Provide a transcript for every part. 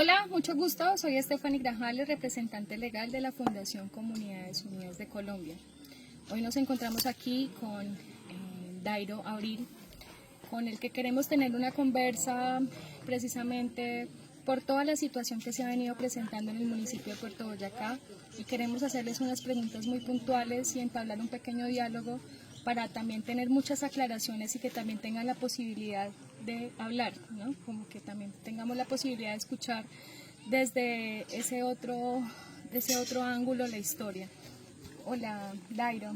Hola, mucho gusto. Soy Estefany Grajales, representante legal de la Fundación Comunidades Unidas de Colombia. Hoy nos encontramos aquí con Dairo Abril, con el que queremos tener una conversa precisamente por toda la situación que se ha venido presentando en el municipio de Puerto Boyacá, y queremos hacerles unas preguntas muy puntuales y entablar un pequeño diálogo para también tener muchas aclaraciones y que también tengan la posibilidad de hablar, ¿no? Como que también tengamos la posibilidad de escuchar desde ese otro ángulo la historia. Hola, Dairo,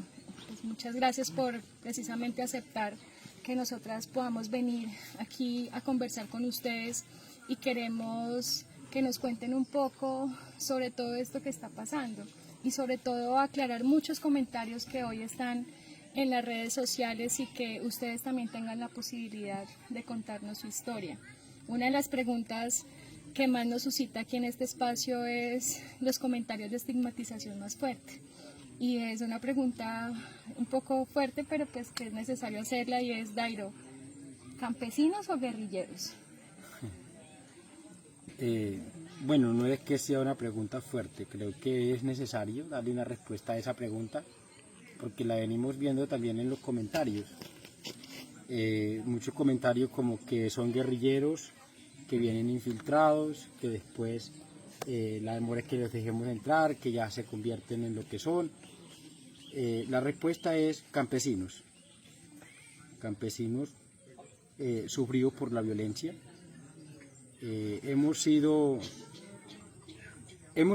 pues muchas gracias por precisamente aceptar que nosotras podamos venir aquí a conversar con ustedes, y queremos que nos cuenten un poco sobre todo esto que está pasando y sobre todo aclarar muchos comentarios que hoy están en las redes sociales y que ustedes también tengan la posibilidad de contarnos su historia. Una de las preguntas que más nos suscita aquí en este espacio es los comentarios de estigmatización más fuerte. Y es una pregunta un poco fuerte, pero pues que es necesario hacerla, y es: Dairo, ¿campesinos o guerrilleros? Bueno, no es que sea una pregunta fuerte, creo que es necesario darle una respuesta a esa pregunta, porque la venimos viendo también en los comentarios. Muchos comentarios como que son guerrilleros, que vienen infiltrados, que después la demora es que los dejemos entrar, que ya se convierten en lo que son. La respuesta es campesinos. Campesinos sufridos por la violencia. Hemos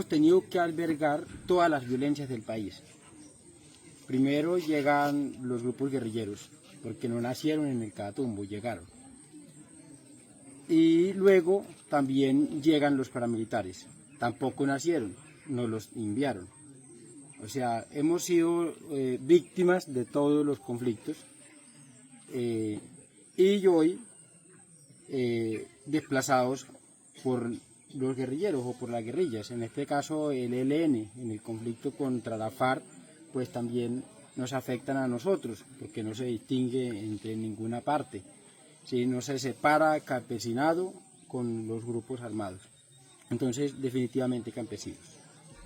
tenido que albergar todas las violencias del país. Primero llegan los grupos guerrilleros, porque no nacieron en el Catatumbo, llegaron. Y luego también llegan los paramilitares, tampoco nacieron, nos los enviaron. O sea, hemos sido víctimas de todos los conflictos, y hoy desplazados por los guerrilleros o por las guerrillas. En este caso el ELN, en el conflicto contra la FARC, pues también nos afectan a nosotros, porque no se distingue entre ninguna parte, ¿sí? No se separa campesinado con los grupos armados. Entonces, definitivamente campesinos.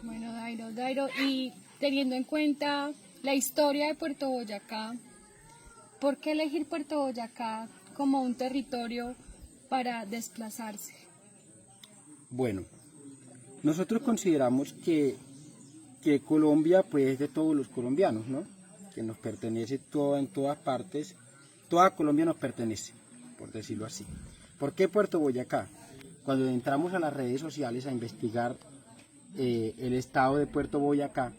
Bueno, Dairo, y teniendo en cuenta la historia de Puerto Boyacá, ¿por qué elegir Puerto Boyacá como un territorio para desplazarse? Bueno, nosotros consideramos que Colombia pues es de todos los colombianos, ¿no? Que nos pertenece todo en todas partes, toda Colombia nos pertenece, por decirlo así. ¿Por qué Puerto Boyacá? Cuando entramos a las redes sociales a investigar el estado de Puerto Boyacá,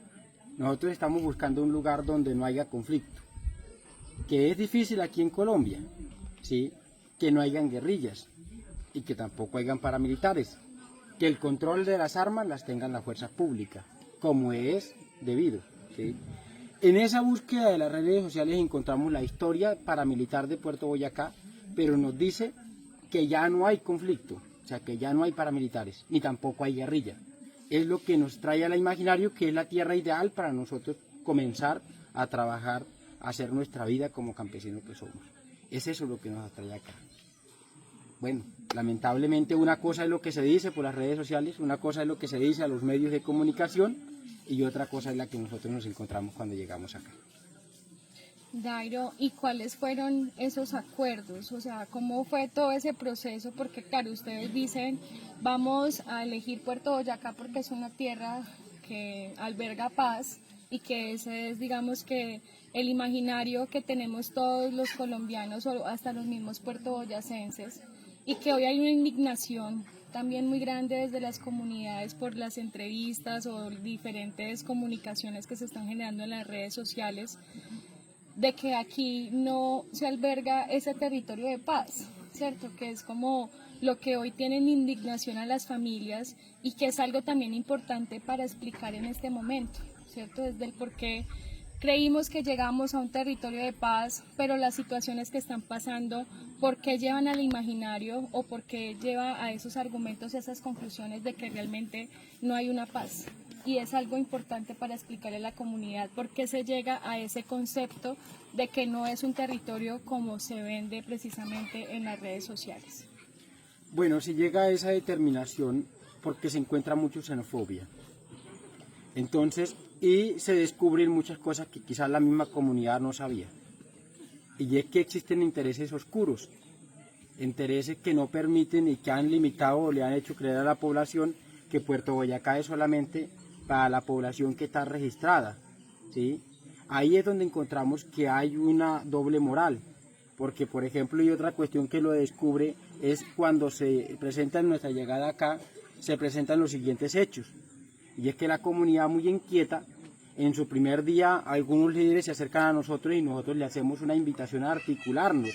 nosotros estamos buscando un lugar donde no haya conflicto, que es difícil aquí en Colombia, ¿sí? Que no hayan guerrillas y que tampoco hayan paramilitares, que el control de las armas las tengan las fuerzas públicas, como es debido, ¿sí? En esa búsqueda de las redes sociales encontramos la historia paramilitar de Puerto Boyacá, pero nos dice que ya no hay conflicto, o sea, que ya no hay paramilitares, ni tampoco hay guerrilla. Es lo que nos trae al imaginario que es la tierra ideal para nosotros comenzar a trabajar, a hacer nuestra vida como campesinos que somos. Es eso lo que nos atrae acá. Bueno, lamentablemente una cosa es lo que se dice por las redes sociales, una cosa es lo que se dice a los medios de comunicación, y otra cosa es la que nosotros nos encontramos cuando llegamos acá. Dairo, ¿y cuáles fueron esos acuerdos? O sea, ¿cómo fue todo ese proceso? Porque claro, ustedes dicen, vamos a elegir Puerto Boyacá porque es una tierra que alberga paz, y que ese es, digamos, que el imaginario que tenemos todos los colombianos o hasta los mismos puertoboyacenses, y que hoy hay una indignación también muy grande desde las comunidades por las entrevistas o diferentes comunicaciones que se están generando en las redes sociales, de que aquí no se alberga ese territorio de paz, ¿cierto? Que es como lo que hoy tienen indignación a las familias, y que es algo también importante para explicar en este momento, ¿cierto? Desde el por qué creímos que llegamos a un territorio de paz, pero las situaciones que están pasando, ¿por qué llevan al imaginario o por qué lleva a esos argumentos y a esas conclusiones de que realmente no hay una paz? Y es algo importante para explicarle a la comunidad por qué se llega a ese concepto de que no es un territorio como se vende precisamente en las redes sociales. Bueno, se llega a esa determinación porque se encuentra mucha xenofobia. Entonces, y se descubren muchas cosas que quizás la misma comunidad no sabía. Y es que existen intereses oscuros, intereses que no permiten y que han limitado o le han hecho creer a la población que Puerto Boyacá es solamente para la población que está registrada, ¿sí? Ahí es donde encontramos que hay una doble moral, porque por ejemplo, y otra cuestión que lo descubre es cuando se presenta en nuestra llegada acá, se presentan los siguientes hechos, y es que la comunidad muy inquieta, en su primer día algunos líderes se acercan a nosotros y nosotros le hacemos una invitación a articularnos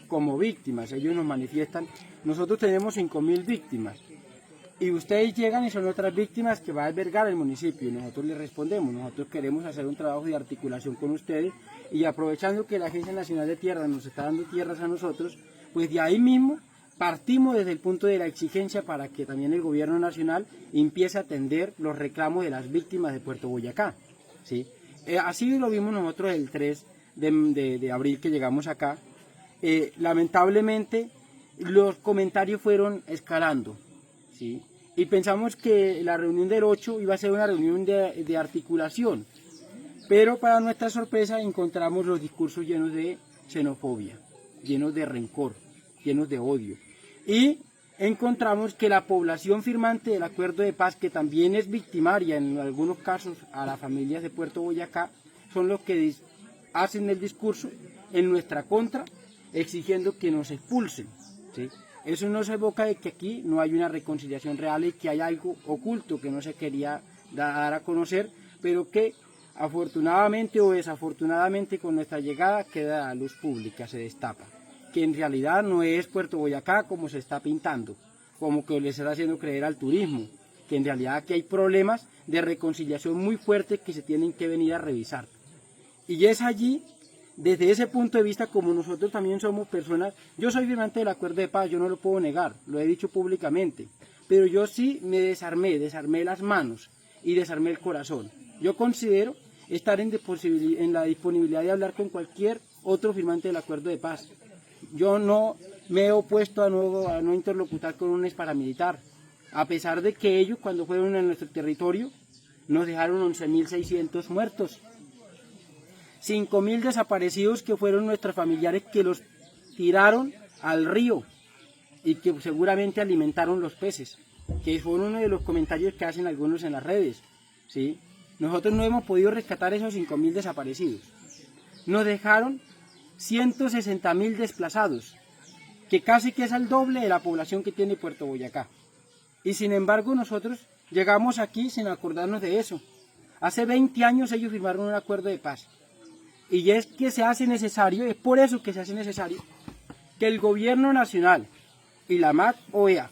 como víctimas. Ellos nos manifiestan, nosotros tenemos 5.000 víctimas y ustedes llegan y son otras víctimas que va a albergar el municipio, y nosotros les respondemos, nosotros queremos hacer un trabajo de articulación con ustedes, y aprovechando que la Agencia Nacional de Tierras nos está dando tierras a nosotros, pues de ahí mismo partimos desde el punto de la exigencia para que también el gobierno nacional empiece a atender los reclamos de las víctimas de Puerto Boyacá, ¿sí? Así lo vimos nosotros el 3 de abril que llegamos acá. Lamentablemente los comentarios fueron escalando, ¿sí? Y pensamos que la reunión del 8 iba a ser una reunión de articulación, pero para nuestra sorpresa encontramos los discursos llenos de xenofobia, llenos de rencor, llenos de odio. Y encontramos que la población firmante del acuerdo de paz, que también es victimaria en algunos casos a las familias de Puerto Boyacá, son los que hacen el discurso en nuestra contra, exigiendo que nos expulsen, ¿sí? Eso nos evoca de que aquí no hay una reconciliación real y que hay algo oculto que no se quería dar a conocer, pero que afortunadamente o desafortunadamente con nuestra llegada queda a la luz pública, se destapa, que en realidad no es Puerto Boyacá como se está pintando, como que les está haciendo creer al turismo, que en realidad aquí hay problemas de reconciliación muy fuertes que se tienen que venir a revisar. Y es allí, desde ese punto de vista, como nosotros también somos personas, yo soy firmante del acuerdo de paz, yo no lo puedo negar, lo he dicho públicamente, pero yo sí me desarmé las manos y desarmé el corazón. Yo considero estar en la disponibilidad de hablar con cualquier otro firmante del acuerdo de paz. Yo no me he opuesto a no interlocutar con un paramilitar, a pesar de que ellos cuando fueron a nuestro territorio nos dejaron 11.600 muertos, 5.000 desaparecidos que fueron nuestros familiares que los tiraron al río y que seguramente alimentaron los peces, que fue uno de los comentarios que hacen algunos en las redes, ¿sí? Nosotros no hemos podido rescatar esos 5.000 desaparecidos. Nos dejaron 160.000 desplazados, que casi que es el doble de la población que tiene Puerto Boyacá. Y sin embargo nosotros llegamos aquí sin acordarnos de eso. Hace 20 años ellos firmaron un acuerdo de paz. Y es que se hace necesario, es por eso que se hace necesario, que el gobierno nacional y la MAC-OEA,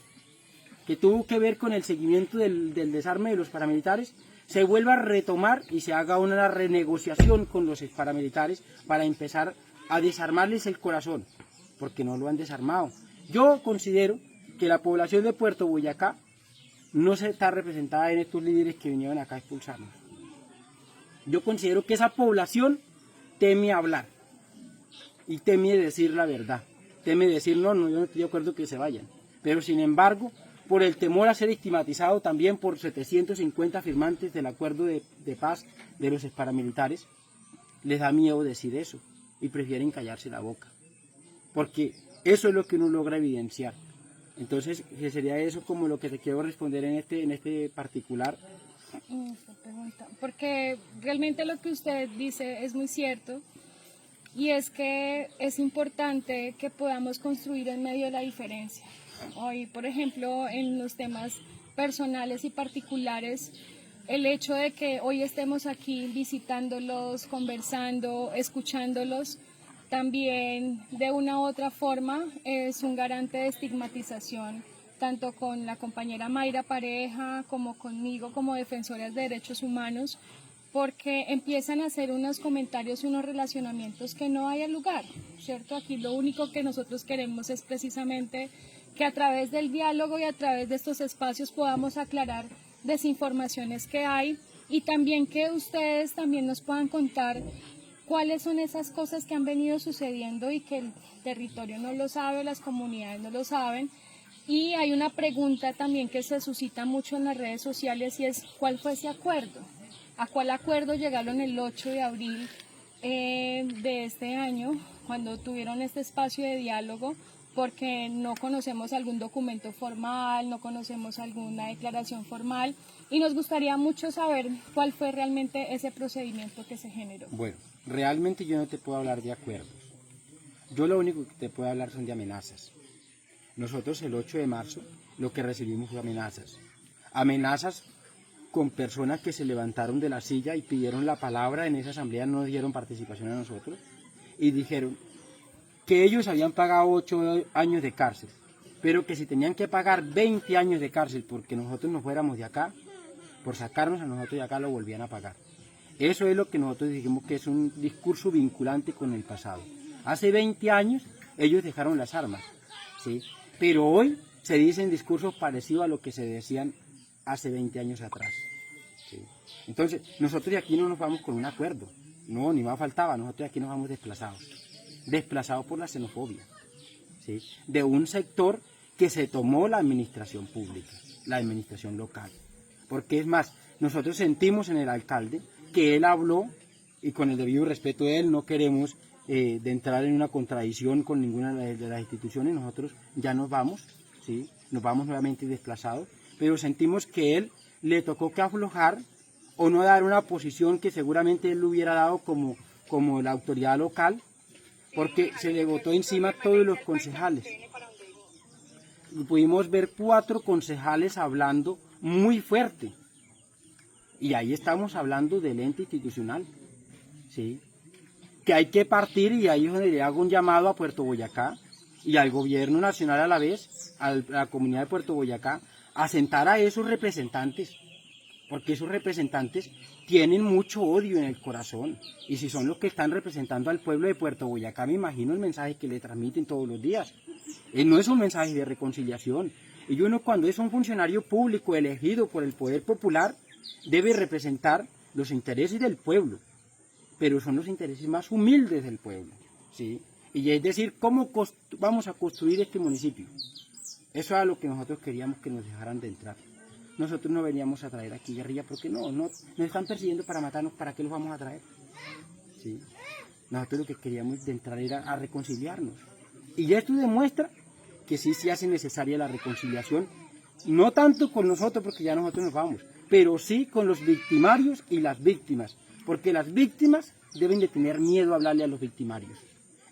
que tuvo que ver con el seguimiento del desarme de los paramilitares, se vuelva a retomar y se haga una renegociación con los paramilitares para empezar a desarmarles el corazón, porque no lo han desarmado. Yo considero que la población de Puerto Boyacá no se está representada en estos líderes que vinieron acá a expulsarnos. Yo considero que esa población teme hablar y teme decir la verdad, teme decir no, yo no estoy de acuerdo que se vayan, pero sin embargo, por el temor a ser estigmatizado también por 750 firmantes del acuerdo de paz de los paramilitares, les da miedo decir eso y prefieren callarse la boca, porque eso es lo que uno logra evidenciar. Entonces, sería eso como lo que te quiero responder en este particular. Porque realmente lo que usted dice es muy cierto, y es que es importante que podamos construir en medio de la diferencia. Hoy, por ejemplo, en los temas personales y particulares, el hecho de que hoy estemos aquí visitándolos, conversando, escuchándolos, también de una u otra forma es un garante de estigmatización, tanto con la compañera Mayra Pareja como conmigo como defensoras de derechos humanos, porque empiezan a hacer unos comentarios y unos relacionamientos que no hay lugar, ¿cierto? Aquí lo único que nosotros queremos es precisamente que a través del diálogo y a través de estos espacios podamos aclarar desinformaciones que hay, y también que ustedes también nos puedan contar cuáles son esas cosas que han venido sucediendo y que el territorio no lo sabe, las comunidades no lo saben, Y hay una pregunta también que se suscita mucho en las redes sociales y es ¿cuál fue ese acuerdo? ¿A cuál acuerdo llegaron el 8 de abril de este año cuando tuvieron este espacio de diálogo? Porque no conocemos algún documento formal, no conocemos alguna declaración formal y nos gustaría mucho saber cuál fue realmente ese procedimiento que se generó. Bueno, realmente yo no te puedo hablar de acuerdos. Yo lo único que te puedo hablar son de amenazas. Nosotros el 8 de marzo lo que recibimos fue amenazas. Amenazas con personas que se levantaron de la silla y pidieron la palabra en esa asamblea, no dieron participación a nosotros y dijeron que ellos habían pagado 8 años de cárcel, pero que si tenían que pagar 20 años de cárcel porque nosotros nos fuéramos de acá, por sacarnos a nosotros de acá lo volvían a pagar. Eso es lo que nosotros dijimos que es un discurso vinculante con el pasado. Hace 20 años ellos dejaron las armas, ¿sí? Pero hoy se dicen discursos parecidos a lo que se decían hace 20 años atrás, ¿sí? Entonces, nosotros de aquí no nos vamos con un acuerdo, no, ni más faltaba, nosotros de aquí nos vamos desplazados por la xenofobia, ¿sí? De un sector que se tomó la administración pública, la administración local. Porque es más, nosotros sentimos en el alcalde que él habló, y con el debido respeto de él no queremos de entrar en una contradicción con ninguna de las instituciones, nosotros ya nos vamos, ¿sí? Nos vamos nuevamente desplazados, pero sentimos que él le tocó que aflojar o no dar una posición que seguramente él lo hubiera dado como la autoridad local, porque se le botó encima a todos los concejales. Pudimos ver 4 concejales hablando muy fuerte, y ahí estamos hablando del ente institucional, ¿sí? Que hay que partir, y ahí es donde le hago un llamado a Puerto Boyacá y al gobierno nacional a la vez, a la comunidad de Puerto Boyacá, a sentar a esos representantes, porque esos representantes tienen mucho odio en el corazón, y si son los que están representando al pueblo de Puerto Boyacá, me imagino el mensaje que le transmiten todos los días. No es un mensaje de reconciliación, y uno cuando es un funcionario público elegido por el poder popular, debe representar los intereses del pueblo, pero son los intereses más humildes del pueblo, ¿sí? Y es decir, ¿cómo vamos a construir este municipio? Eso era lo que nosotros queríamos que nos dejaran de entrar. Nosotros no veníamos a traer aquí guerrilla, porque no nos están persiguiendo para matarnos, ¿para qué los vamos a traer? ¿Sí? Nosotros lo que queríamos de entrar era a reconciliarnos. Y esto demuestra que sí se hace necesaria la reconciliación, no tanto con nosotros, porque ya nosotros nos vamos, pero sí con los victimarios y las víctimas, porque las víctimas deben de tener miedo a hablarle a los victimarios.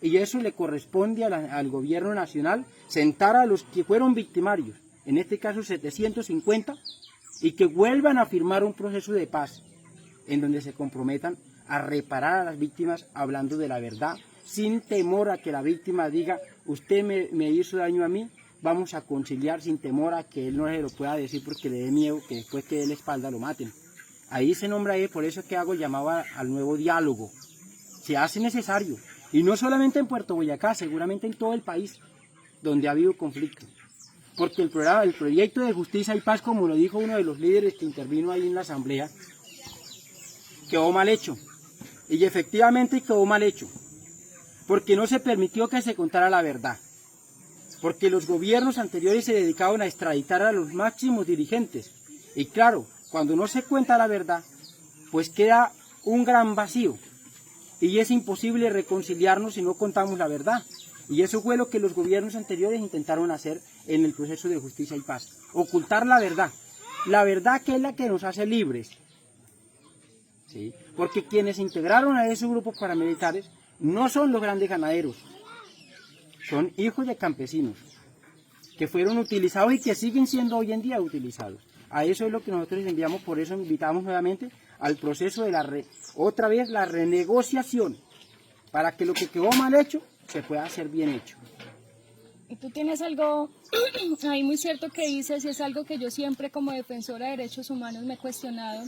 Y eso le corresponde al gobierno nacional, sentar a los que fueron victimarios, en este caso 750, y que vuelvan a firmar un proceso de paz, en donde se comprometan a reparar a las víctimas hablando de la verdad, sin temor a que la víctima diga, usted me hizo daño a mí, vamos a conciliar sin temor a que él no se lo pueda decir porque le dé miedo que después que dé la espalda lo maten. Ahí se nombra él, por eso es que hago llamado al nuevo diálogo. Se hace necesario, y no solamente en Puerto Boyacá, seguramente en todo el país, donde ha habido conflicto. Porque el proyecto de justicia y paz, como lo dijo uno de los líderes que intervino ahí en la asamblea, quedó mal hecho. Y efectivamente quedó mal hecho, porque no se permitió que se contara la verdad. Porque los gobiernos anteriores se dedicaban a extraditar a los máximos dirigentes. Y claro, cuando no se cuenta la verdad, pues queda un gran vacío. Y es imposible reconciliarnos si no contamos la verdad. Y eso fue lo que los gobiernos anteriores intentaron hacer en el proceso de justicia y paz. Ocultar la verdad. La verdad que es la que nos hace libres. ¿Sí? Porque quienes integraron a esos grupos paramilitares no son los grandes ganaderos. Son hijos de campesinos que fueron utilizados y que siguen siendo hoy en día utilizados. A eso es lo que nosotros enviamos, por eso invitamos nuevamente al proceso de otra vez la renegociación, para que lo que quedó mal hecho se pueda hacer bien hecho. Y tú tienes algo ahí muy cierto que dices, y es algo que yo siempre como defensora de derechos humanos me he cuestionado,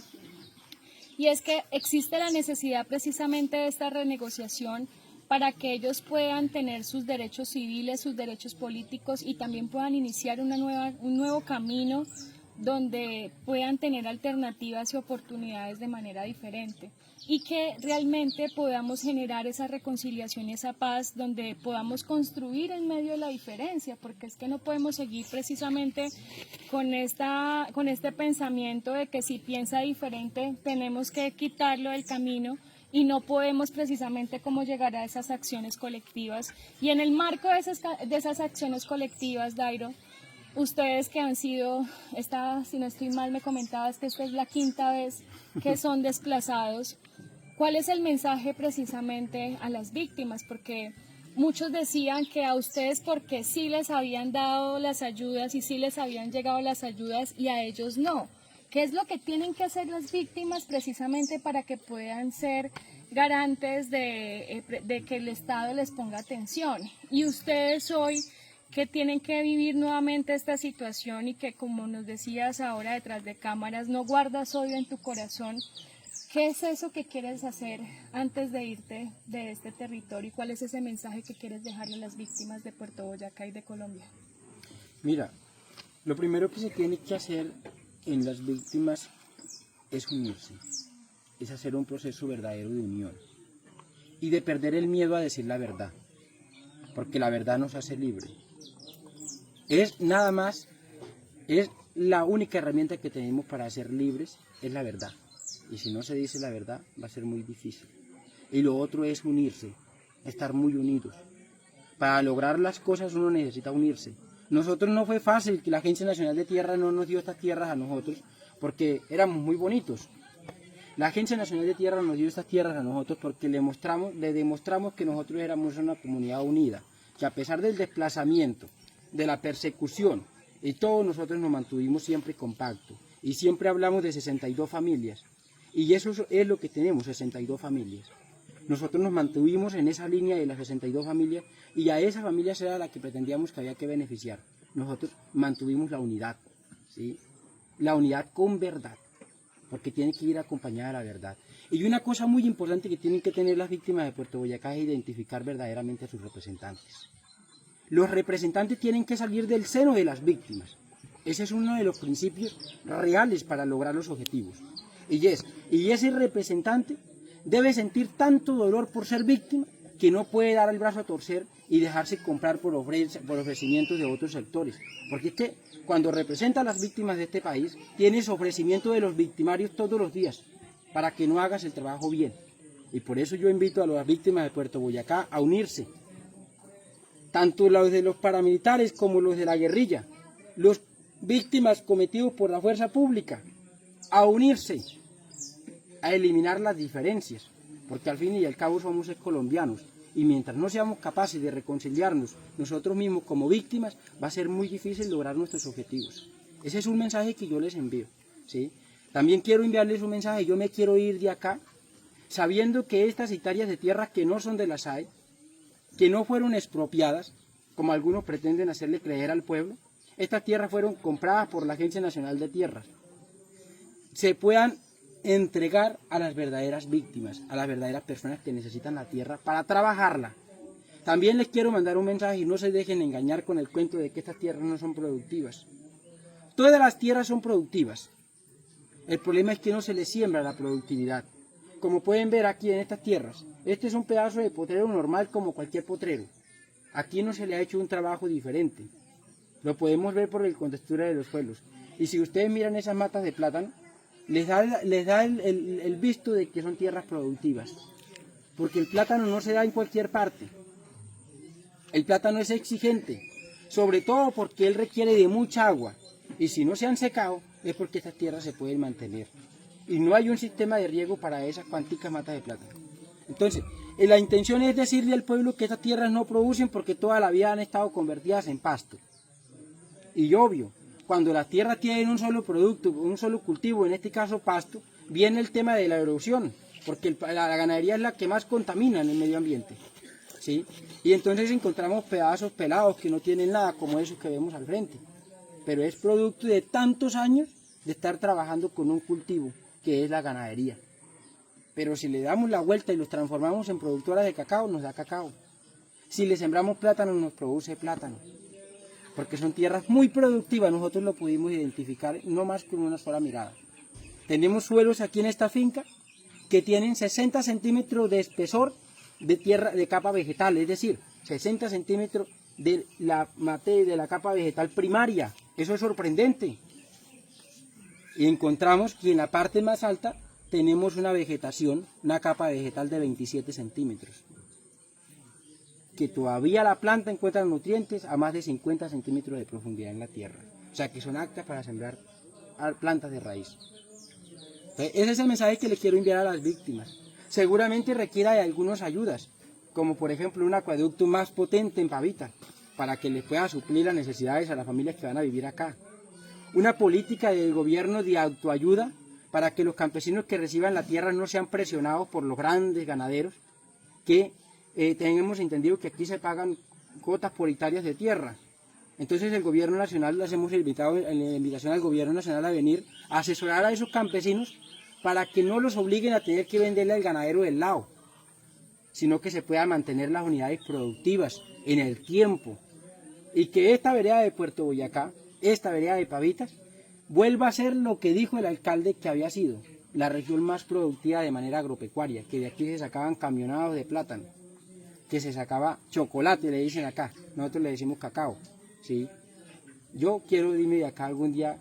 y es que existe la necesidad precisamente de esta renegociación para que ellos puedan tener sus derechos civiles, sus derechos políticos y también puedan iniciar un nuevo camino donde puedan tener alternativas y oportunidades de manera diferente y que realmente podamos generar esa reconciliación y esa paz donde podamos construir en medio de la diferencia, porque es que no podemos seguir precisamente con este pensamiento de que si piensa diferente tenemos que quitarlo del camino y no podemos precisamente cómo llegar a esas acciones colectivas. Y en el marco de esas acciones colectivas, Dairo, ustedes que han sido, si no estoy mal, me comentabas que esta es la 5ª vez que son desplazados. ¿Cuál es el mensaje precisamente a las víctimas? Porque muchos decían que a ustedes porque sí les habían dado las ayudas y sí les habían llegado las ayudas y a ellos no. ¿Qué es lo que tienen que hacer las víctimas precisamente para que puedan ser garantes de que el Estado les ponga atención? Y ustedes hoy que tienen que vivir nuevamente esta situación y que, como nos decías ahora detrás de cámaras, no guardas odio en tu corazón, ¿qué es eso que quieres hacer antes de irte de este territorio y cuál es ese mensaje que quieres dejarle a las víctimas de Puerto Boyacá y de Colombia? Mira, lo primero que se tiene que hacer en las víctimas es unirse, es hacer un proceso verdadero de unión y de perder el miedo a decir la verdad, porque la verdad nos hace libre. Es nada más, es la única herramienta que tenemos para ser libres, es la verdad. Y si no se dice la verdad, va a ser muy difícil. Y lo otro es unirse, estar muy unidos. Para lograr las cosas uno necesita unirse. Nosotros no fue fácil que la Agencia Nacional de Tierra no nos dio estas tierras a nosotros, porque éramos muy bonitos. La Agencia Nacional de Tierra nos dio estas tierras a nosotros porque le demostramos que nosotros éramos una comunidad unida, que a pesar del desplazamiento, de la persecución, y todos nosotros nos mantuvimos siempre compactos, y siempre hablamos de 62 familias, y eso es lo que tenemos, 62 familias. Nosotros nos mantuvimos en esa línea de las 62 familias, y a esa familia era la que pretendíamos que había que beneficiar. Nosotros mantuvimos la unidad, ¿sí? La unidad con verdad, porque tiene que ir acompañada de la verdad. Y una cosa muy importante que tienen que tener las víctimas de Puerto Boyacá es identificar verdaderamente a sus representantes. Los representantes tienen que salir del seno de las víctimas. Ese es uno de los principios reales para lograr los objetivos. Y ese representante debe sentir tanto dolor por ser víctima que no puede dar el brazo a torcer y dejarse comprar por ofrecimientos de otros sectores. Porque es que cuando representa a las víctimas de este país, tienes ofrecimiento de los victimarios todos los días para que no hagas el trabajo bien. Y por eso yo invito a las víctimas de Puerto Boyacá a unirse. Tanto los de los paramilitares como los de la guerrilla, los víctimas cometidos por la fuerza pública, a unirse, a eliminar las diferencias, porque al fin y al cabo somos colombianos, y mientras no seamos capaces de reconciliarnos nosotros mismos como víctimas, va a ser muy difícil lograr nuestros objetivos. Ese es un mensaje que yo les envío, ¿sí? También quiero enviarles un mensaje, yo me quiero ir de acá, sabiendo que estas hectáreas de tierra que no son de la SAE, que no fueron expropiadas, como algunos pretenden hacerle creer al pueblo, estas tierras fueron compradas por la Agencia Nacional de Tierras, se puedan entregar a las verdaderas víctimas, a las verdaderas personas que necesitan la tierra para trabajarla. También les quiero mandar un mensaje y no se dejen engañar con el cuento de que estas tierras no son productivas. Todas las tierras son productivas. El problema es que no se les siembra la productividad. Como pueden ver aquí en estas tierras, este es un pedazo de potrero normal como cualquier potrero. Aquí no se le ha hecho un trabajo diferente. Lo podemos ver por la contextura de los suelos. Y si ustedes miran esas matas de plátano, les da el visto de que son tierras productivas. Porque el plátano no se da en cualquier parte. El plátano es exigente, sobre todo porque él requiere de mucha agua. Y si no se han secado, es porque estas tierras se pueden mantener. Y no hay un sistema de riego para esas cuanticas matas de plátano. Entonces, la intención es decirle al pueblo que estas tierras no producen porque toda la vida han estado convertidas en pasto. Y obvio, cuando las tierras tienen un solo producto, un solo cultivo, en este caso pasto, viene el tema de la erosión, porque la ganadería es la que más contamina en el medio ambiente, ¿sí? Y entonces encontramos pedazos pelados que no tienen nada, como esos que vemos al frente. Pero es producto de tantos años de estar trabajando con un cultivo, que es la ganadería. Pero si le damos la vuelta y los transformamos en productoras de cacao, nos da cacao. Si le sembramos plátano, nos produce plátano. porque son tierras muy productivas, nosotros lo pudimos identificar no más con una sola mirada. Tenemos suelos aquí en esta finca que tienen 60 centímetros de espesor de tierra de capa vegetal, es decir, 60 centímetros de la materia de la capa vegetal primaria. Eso es sorprendente. Y encontramos que en la parte más alta tenemos una vegetación, una capa vegetal de 27 centímetros. Que todavía la planta encuentra nutrientes a más de 50 centímetros de profundidad en la tierra. O sea que son aptas para sembrar plantas de raíz. Entonces, ese es el mensaje que le quiero enviar a las víctimas. Seguramente requiera de algunas ayudas, como por ejemplo un acueducto más potente en Pavita, para que les pueda suplir las necesidades a las familias que van a vivir acá. Una política del gobierno de autoayuda para que los campesinos que reciban la tierra no sean presionados por los grandes ganaderos, que tenemos entendido que aquí se pagan cuotas paritarias de tierra. Entonces el gobierno nacional, les hemos invitado en la invitación al gobierno nacional a venir a asesorar a esos campesinos para que no los obliguen a tener que venderle al ganadero del lado, sino que se puedan mantener las unidades productivas en el tiempo y que esta vereda de Puerto Boyacá, esta vereda de Pavitas, vuelva a ser lo que dijo el alcalde que había sido, la región más productiva de manera agropecuaria, que de aquí se sacaban camionados de plátano, que se sacaba chocolate, le dicen acá, nosotros le decimos cacao, ¿sí? Yo quiero irme de acá algún día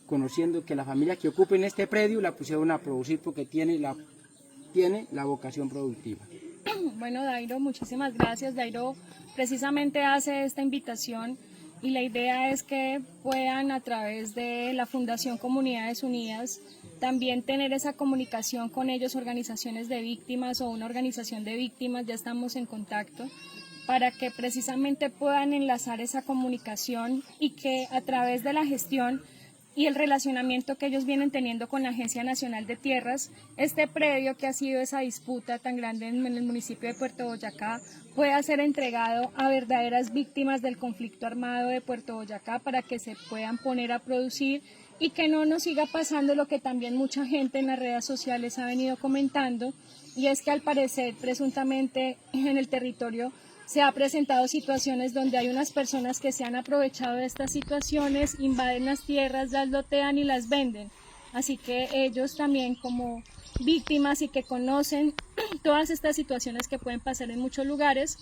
conociendo que la familia que ocupen este predio la pusieron a producir porque tiene la vocación productiva. Bueno, Dairo, muchísimas gracias. Dairo precisamente hace esta invitación y la idea es que puedan a través de la Fundación Comunidades Unidas también tener esa comunicación con ellos, organizaciones de víctimas o una organización de víctimas, ya estamos en contacto, para que precisamente puedan enlazar esa comunicación y que a través de la gestión y el relacionamiento que ellos vienen teniendo con la Agencia Nacional de Tierras, este predio que ha sido esa disputa tan grande en el municipio de Puerto Boyacá pueda ser entregado a verdaderas víctimas del conflicto armado de Puerto Boyacá para que se puedan poner a producir y que no nos siga pasando lo que también mucha gente en las redes sociales ha venido comentando, y es que al parecer presuntamente en el territorio se ha presentado situaciones donde hay unas personas que se han aprovechado de estas situaciones, invaden las tierras, las lotean y las venden. Así que ellos también como víctimas y que conocen todas estas situaciones que pueden pasar en muchos lugares,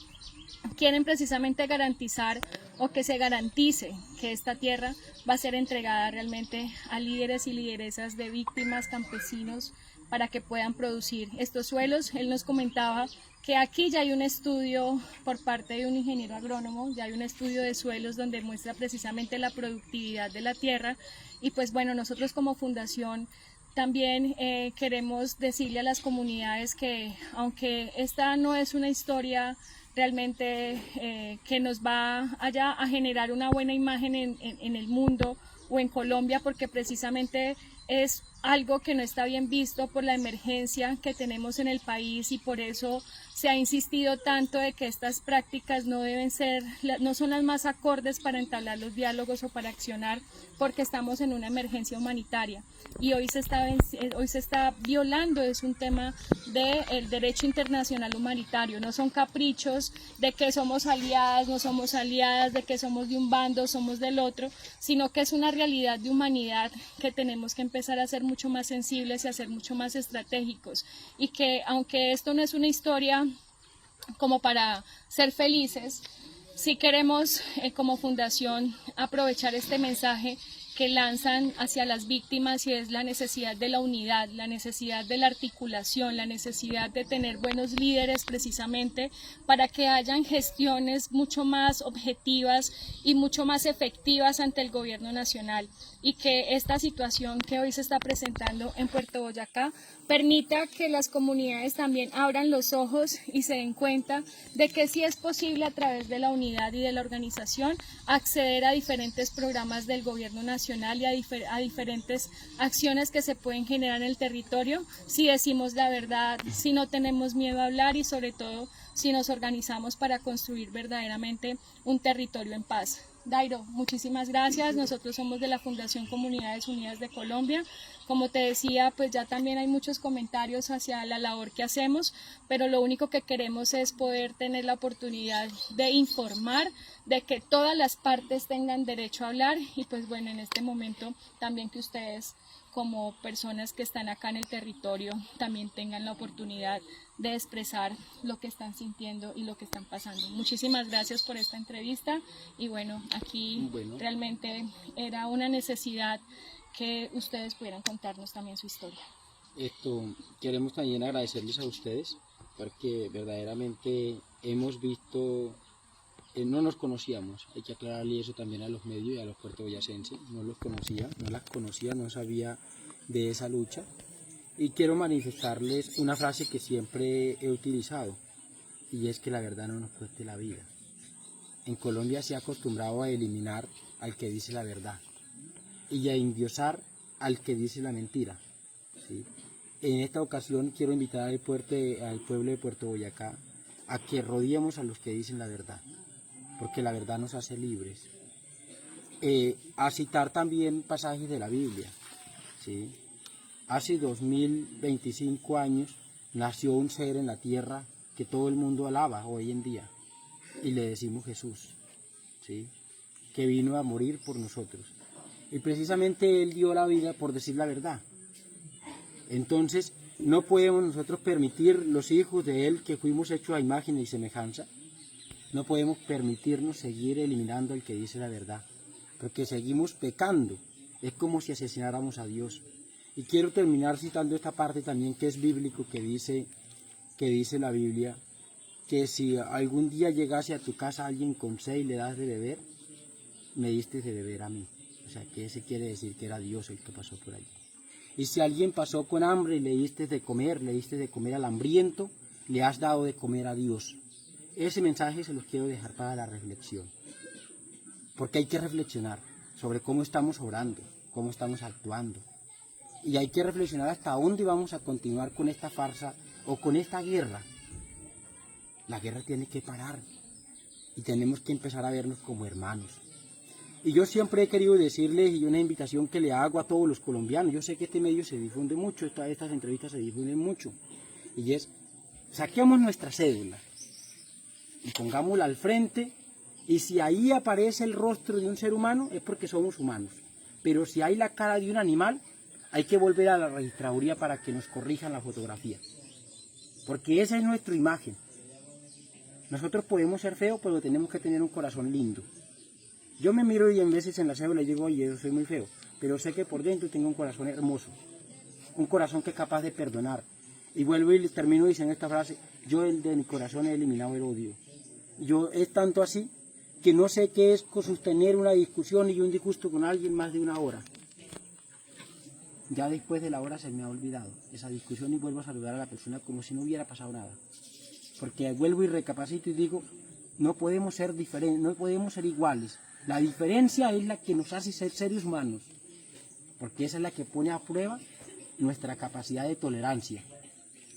quieren precisamente garantizar o que se garantice que esta tierra va a ser entregada realmente a líderes y lideresas de víctimas, campesinos, para que puedan producir estos suelos. Él nos comentaba que aquí ya hay un estudio por parte de un ingeniero agrónomo, ya hay un estudio de suelos donde muestra precisamente la productividad de la tierra, y pues bueno, nosotros como fundación también queremos decirle a las comunidades que aunque esta no es una historia realmente que nos va allá a generar una buena imagen en el mundo o en Colombia, porque precisamente es algo que no está bien visto por la emergencia que tenemos en el país, y por eso se ha insistido tanto de que estas prácticas no deben ser, no son las más acordes para entablar los diálogos o para accionar, porque estamos en una emergencia humanitaria y hoy se está violando, es un tema del derecho internacional humanitario, no son caprichos de que somos aliadas, no somos aliadas, de que somos de un bando, somos del otro, sino que es una realidad de humanidad que tenemos que empezar a ser mucho más sensibles y a ser mucho más estratégicos, y que aunque esto no es una historia como para ser felices, sí queremos como fundación aprovechar este mensaje que lanzan hacia las víctimas, y es la necesidad de la unidad, la necesidad de la articulación, la necesidad de tener buenos líderes precisamente para que hayan gestiones mucho más objetivas y mucho más efectivas ante el gobierno nacional, y que esta situación que hoy se está presentando en Puerto Boyacá permita que las comunidades también abran los ojos y se den cuenta de que sí es posible a través de la unidad y de la organización acceder a diferentes programas del gobierno nacional y a diferentes acciones que se pueden generar en el territorio si decimos la verdad, si no tenemos miedo a hablar y sobre todo si nos organizamos para construir verdaderamente un territorio en paz. Dairo, muchísimas gracias. Nosotros somos de la Fundación Comunidades Unidas de Colombia. Como te decía, pues ya también hay muchos comentarios hacia la labor que hacemos, pero lo único que queremos es poder tener la oportunidad de informar, de que todas las partes tengan derecho a hablar y pues bueno, en este momento también que ustedes como personas que están acá en el territorio también tengan la oportunidad de expresar lo que están sintiendo y lo que están pasando. Muchísimas gracias por esta entrevista y bueno, aquí realmente era una necesidad que ustedes pudieran contarnos también su historia. Queremos también agradecerles a ustedes porque verdaderamente hemos visto, no nos conocíamos, hay que aclararle eso también a los medios y a los puertoboyacenses, no los conocía, no las conocía, no sabía de esa lucha y quiero manifestarles una frase que siempre he utilizado y es que la verdad no nos cueste la vida. En Colombia se ha acostumbrado a eliminar al que dice la verdad y a endiosar al que dice la mentira, ¿sí? En esta ocasión quiero invitar al pueblo de Puerto Boyacá a que rodeemos a los que dicen la verdad, porque la verdad nos hace libres. A citar también pasajes de la Biblia, ¿sí? Hace 2025 años nació un ser en la tierra que todo el mundo alaba hoy en día y le decimos Jesús, ¿sí? Que vino a morir por nosotros. Y precisamente Él dio la vida por decir la verdad. Entonces, no podemos nosotros permitir, los hijos de Él que fuimos hechos a imagen y semejanza, no podemos permitirnos seguir eliminando al que dice la verdad, porque seguimos pecando. Es como si asesináramos a Dios. Y quiero terminar citando esta parte también que es bíblico, que dice la Biblia, que si algún día llegase a tu casa alguien con sed y le das de beber, me diste de beber a mí. O sea, que ese quiere decir que era Dios el que pasó por allí. Y si alguien pasó con hambre y le diste de comer al hambriento, le has dado de comer a Dios. Ese mensaje se los quiero dejar para la reflexión. Porque hay que reflexionar sobre cómo estamos obrando, cómo estamos actuando. Y hay que reflexionar hasta dónde vamos a continuar con esta farsa o con esta guerra. La guerra tiene que parar y tenemos que empezar a vernos como hermanos. Y yo siempre he querido decirles, y una invitación que le hago a todos los colombianos, yo sé que este medio se difunde mucho, estas entrevistas se difunden mucho, y es, saquemos nuestra cédula y pongámosla al frente, y si ahí aparece el rostro de un ser humano, es porque somos humanos. Pero si hay la cara de un animal, hay que volver a la registraduría para que nos corrijan la fotografía. Porque esa es nuestra imagen. Nosotros podemos ser feos, pero tenemos que tener un corazón lindo. Yo me miro y en veces en la cédula y digo, oye, yo soy muy feo, pero sé que por dentro tengo un corazón hermoso, un corazón que es capaz de perdonar. Y vuelvo y les termino diciendo esta frase, yo de mi corazón he eliminado el odio. Yo es tanto así que no sé qué es sostener una discusión y un disgusto con alguien más de una hora. Ya después de la hora se me ha olvidado esa discusión y vuelvo a saludar a la persona como si no hubiera pasado nada. Porque vuelvo y recapacito y digo, no podemos ser diferentes, no podemos ser iguales. La diferencia es la que nos hace ser seres humanos, porque esa es la que pone a prueba nuestra capacidad de tolerancia.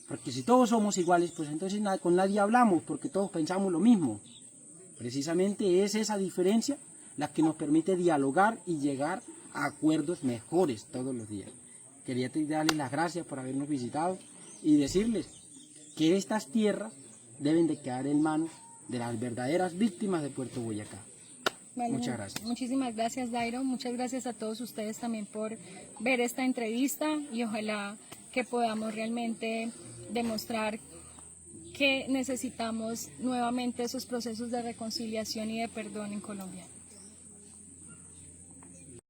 Porque si todos somos iguales, pues entonces con nadie hablamos, porque todos pensamos lo mismo. Precisamente es esa diferencia la que nos permite dialogar y llegar a acuerdos mejores todos los días. Quería darles las gracias por habernos visitado y decirles que estas tierras deben de quedar en manos de las verdaderas víctimas de Puerto Boyacá. Bueno, muchas gracias. Muchísimas gracias, Dairo. Muchas gracias a todos ustedes también por ver esta entrevista y ojalá que podamos realmente demostrar que necesitamos nuevamente esos procesos de reconciliación y de perdón en Colombia.